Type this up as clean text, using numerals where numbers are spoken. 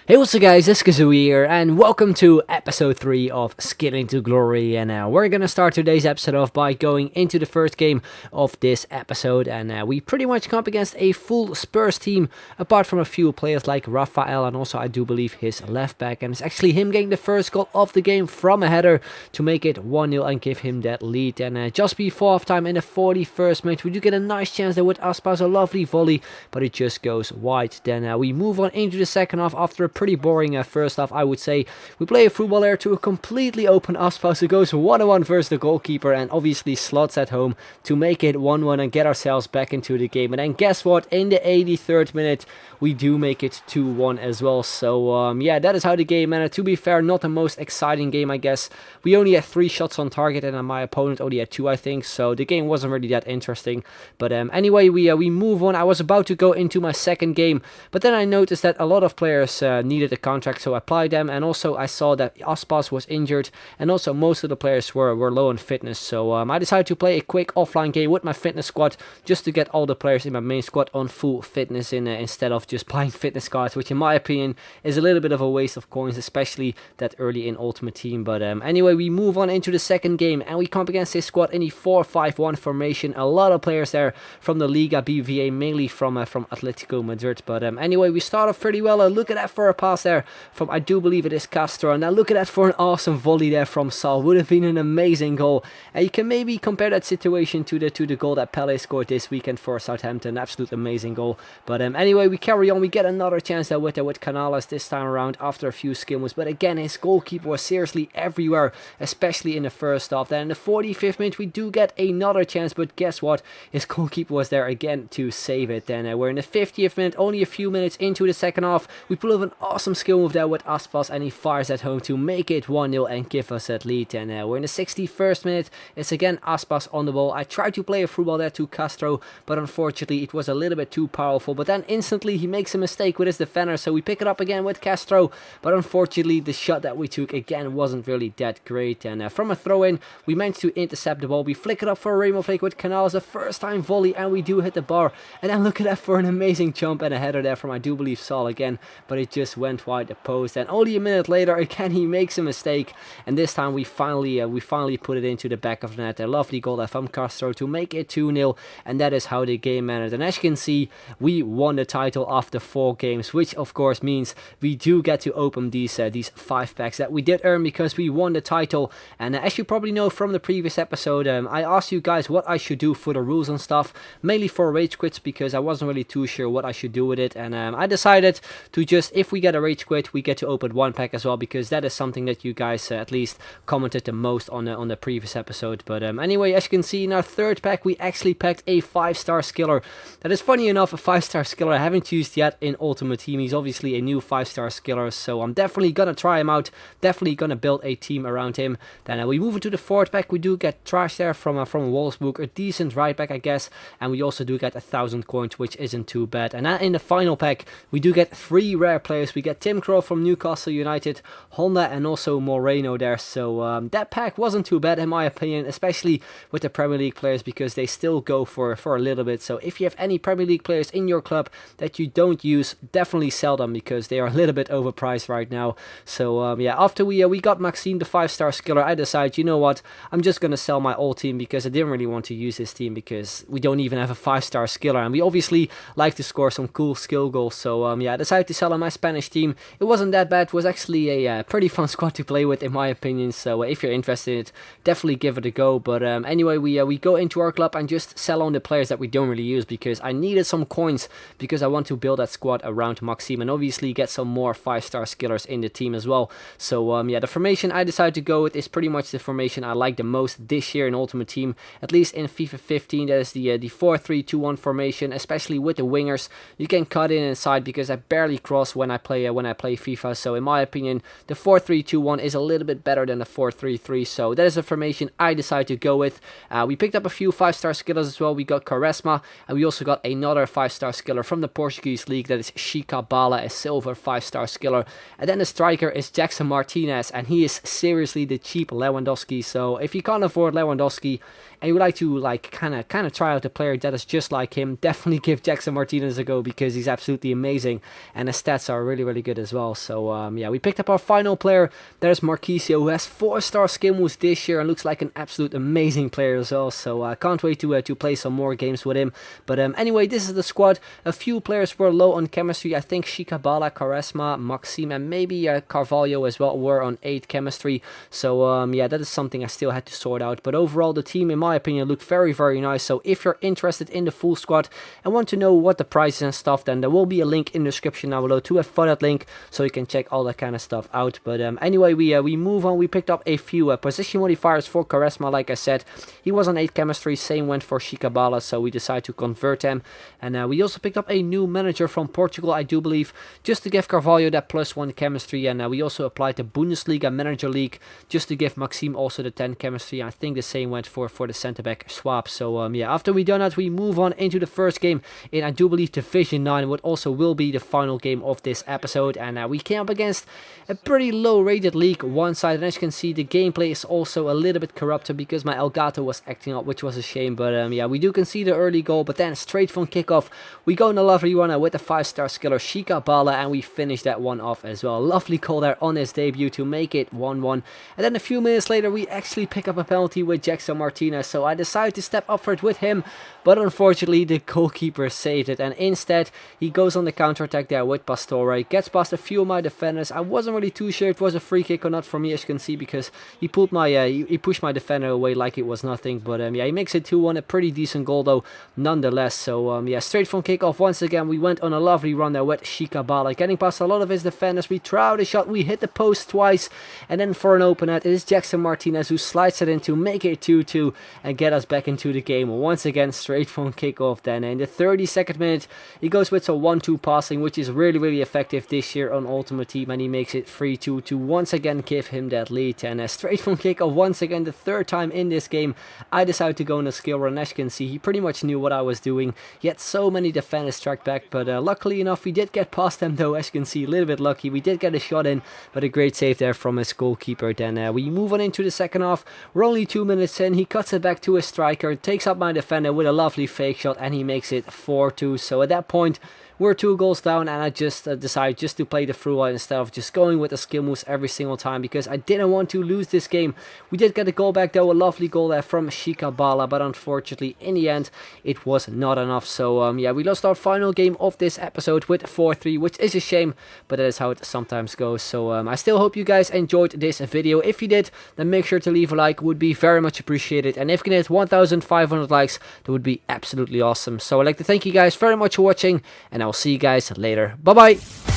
Hey, what's up guys, it's Kazooie here, and welcome to episode 3 of Scaling to Glory. And we're gonna start today's episode off by going into the first game of this episode. And we pretty much come up against a full Spurs team, apart from a few players like Rafael, and also I do believe his left back. And it's actually him getting the first goal of the game from a header to make it 1-0 and give him that lead. And just before halftime in the 41st minute, we do get a nice chance there with Aspas, a lovely volley, but it just goes wide. Then we move on into the second half after a pretty boring first half, I would say. We play a football there to a completely open Aspas, who goes 1-on-1 versus the goalkeeper and obviously slots at home to make it 1-1 and get ourselves back into the game. And then guess what? In the 83rd minute, we do make it 2-1 as well. So yeah, that is how the game ended. To be fair, not the most exciting game, I guess. We only had 3 shots on target and my opponent only had 2, I think. So the game wasn't really that interesting. But anyway, we move on. I was about to go into my second game, but then I noticed that a lot of players needed a contract, so I applied them. And also I saw that Aspas was injured, and also most of the players were low on fitness. So I decided to play a quick offline game with my fitness squad just to get all the players in my main squad on full fitness instead of just buying fitness cards, which in my opinion is a little bit of a waste of coins, especially that early in Ultimate Team. But anyway, we move on into the second game and we come up against this squad in the 4-5-1 formation. A lot of players there from the Liga BVA, mainly from Atletico Madrid. But anyway, we start off pretty well. Look at that for a pass there from, I do believe it is Castro, and now look at that for an awesome volley there from Sal. Would have been an amazing goal. And you can maybe compare that situation to the goal that Pele scored this weekend for Southampton. Absolute amazing goal. But anyway, we carry on. We get another chance there with Canales this time around after a few skill moves. But again, his goalkeeper was seriously everywhere, especially in the first half. Then in the 45th minute, we do get another chance, but guess what? His goalkeeper was there again to save it. Then we're in the 50th minute, only a few minutes into the second half. We pull off an awesome skill move there with Aspas, and he fires at home to make it 1-0 and give us that lead. And we're in the 61st minute. It's again Aspas on the ball. I tried to play a through ball there to Castro, but unfortunately it was a little bit too powerful. But then instantly he makes a mistake with his defender, so we pick it up again with Castro. But unfortunately the shot that we took again wasn't really that great. And from a throw-in, we managed to intercept the ball. We flick it up for a rainbow flick with Canales, a first time volley, and we do hit the bar. And then look at that for an amazing jump and a header there from, I do believe, Saul again, but it just went wide the post. And only a minute later again he makes a mistake, and this time we finally put it into the back of the net. A lovely goal there from Castro to make it 2-0, and that is how the game ended. And as you can see, we won the title after 4 games, which of course means we do get to open these 5 packs that we did earn because we won the title. And as you probably know from the previous episode, I asked you guys what I should do for the rules and stuff, mainly for rage quits, because I wasn't really too sure what I should do with it. And I decided to just, if we get a rage quit, we get to open 1 pack as well, because that is something that you guys at least commented the most on the previous episode. But anyway, as you can see, in our 3rd pack we actually packed a 5-star skiller. That is funny enough a 5-star skiller I haven't used yet in Ultimate Team. He's obviously a new 5-star skiller, so I'm definitely gonna try him out, definitely gonna build a team around him. Then we move into the 4th pack. We do get trash there from Wolfsburg, a decent right back I guess, and we also do get 1,000 coins, which isn't too bad. And then in the final pack we do get 3 rare players. We get Tim Krul from Newcastle United, Honda, and also Moreno there. So that pack wasn't too bad in my opinion, especially with the Premier League players, because they still go for a little bit. So if you have any Premier League players in your club that you don't use, definitely sell them, because they are a little bit overpriced right now. So yeah, after we got Maxime, the 5-star skiller, I decided, you know what, I'm just gonna sell my old team, because I didn't really want to use this team because we don't even have a 5-star skiller, and we obviously like to score some cool skill goals. So yeah, I decided to sell on my Spanish team. It wasn't that bad. It was actually a pretty fun squad to play with in my opinion. So if you're interested in it, definitely give it a go. But anyway, we go into our club and just sell on the players that we don't really use, because I needed some coins, because I want to build that squad around Maxime and obviously get some more 5-star skillers in the team as well. So yeah, the formation I decided to go with is pretty much the formation I like the most this year in Ultimate Team, at least in FIFA 15. That is the 4-3-2-1 formation, especially with the wingers. You can cut in inside, because I barely cross when I play FIFA. So in my opinion, the 4-3-2-1 is a little bit better than the 4-3-3. So that is the formation I decided to go with. We picked up a few 5-star skillers as well. We got Quaresma, and we also got another 5-star skiller from the Portuguese league. That is Chica Bala, a silver 5-star skiller. And then the striker is Jackson Martinez, and he is seriously the cheap Lewandowski. So if you can't afford Lewandowski and you would like to kind of try out a player that is just like him, definitely give Jackson Martinez a go because he's absolutely amazing and his stats are really good as well. So yeah, we picked up our final player. There's Marquisio, who has 4-star skill moves this year and looks like an absolute amazing player as well. So I can't wait to play some more games with him. But anyway, this is the squad. A few players were low on chemistry. I think Shikabala, Quaresma, Maxime, and maybe Carvalho as well were on 8 chemistry. So yeah, that is something I still had to sort out. But overall, the team, in my opinion, looked very nice. So if you're interested in the full squad and want to know what the prices and stuff, then there will be a link in the description down below to a affiliate link, so you can check all that kind of stuff out. But anyway, we move on. We picked up a few position modifiers for Quaresma. Like I said, he was on 8 chemistry. Same went for Shikabala, so we decided to convert them. And we also picked up a new manager from Portugal, I do believe, just to give Carvalho that +1 chemistry. And we also applied the Bundesliga Manager League just to give Maxime also the 10 chemistry. I think the same went for the centre back swap. So yeah, after we done that, we move on into the first game in, I do believe, Division 9, what also will be the final game of this episode. And we came up against a pretty low rated League 1 side, and as you can see, the gameplay is also a little bit corrupted because my Elgato was acting up, which was a shame. But yeah, we do concede the early goal, but then straight from kickoff we go in a lovely runner with the 5-star skiller Shikabala, and we finish that one off as well. Lovely goal there on his debut to make it 1-1. And then a few minutes later we actually pick up a penalty with Jackson Martinez, so I decided to step up for it with him, but unfortunately the goalkeeper saved it, and instead he goes on the counter-attack there with Pastore, gets past a few of my defenders. I wasn't really too sure if it was a free kick or not for me, as you can see, because he pulled my he pushed my defender away like it was nothing. But yeah, he makes it 2-1, a pretty decent goal though nonetheless. So yeah, straight from kickoff once again we went on a lovely run there with Shikabala, getting past a lot of his defenders. We try out a shot, we hit the post twice, and then for an open net it is Jackson Martinez who slides it in to make it 2-2 and get us back into the game once again straight from kickoff. Then in the 32nd minute he goes with some 1-2 passing, which is really effective this year on Ultimate Team, and he makes it 3-2 to once again give him that lead. And straight from kickoff once again, the third time in this game, I decided to go on a skill run. As you can see, he pretty much knew what I was doing. He had so many defenders tracked back, but luckily enough we did get past them though. As you can see, a little bit lucky, we did get a shot in, but a great save there from his goalkeeper. Then we move on into the second half. We're only 2 minutes in, he cuts it back to his striker, takes up my defender with a lovely fake shot, and he makes it 4-2. So at that point we're 2 goals down, and I just decided just to play the through line instead of just going with the skill moves every single time, because I didn't want to lose this game. We did get a goal back though, a lovely goal there from Shikabala, but unfortunately in the end it was not enough. So yeah, we lost our final game of this episode with 4-3, which is a shame, but that is how it sometimes goes. So I still hope you guys enjoyed this video. If you did, then make sure to leave a like, would be very much appreciated, and if you can hit 1,500 likes, that would be absolutely awesome. So I'd like to thank you guys very much for watching, and I'll see you guys later. Bye bye.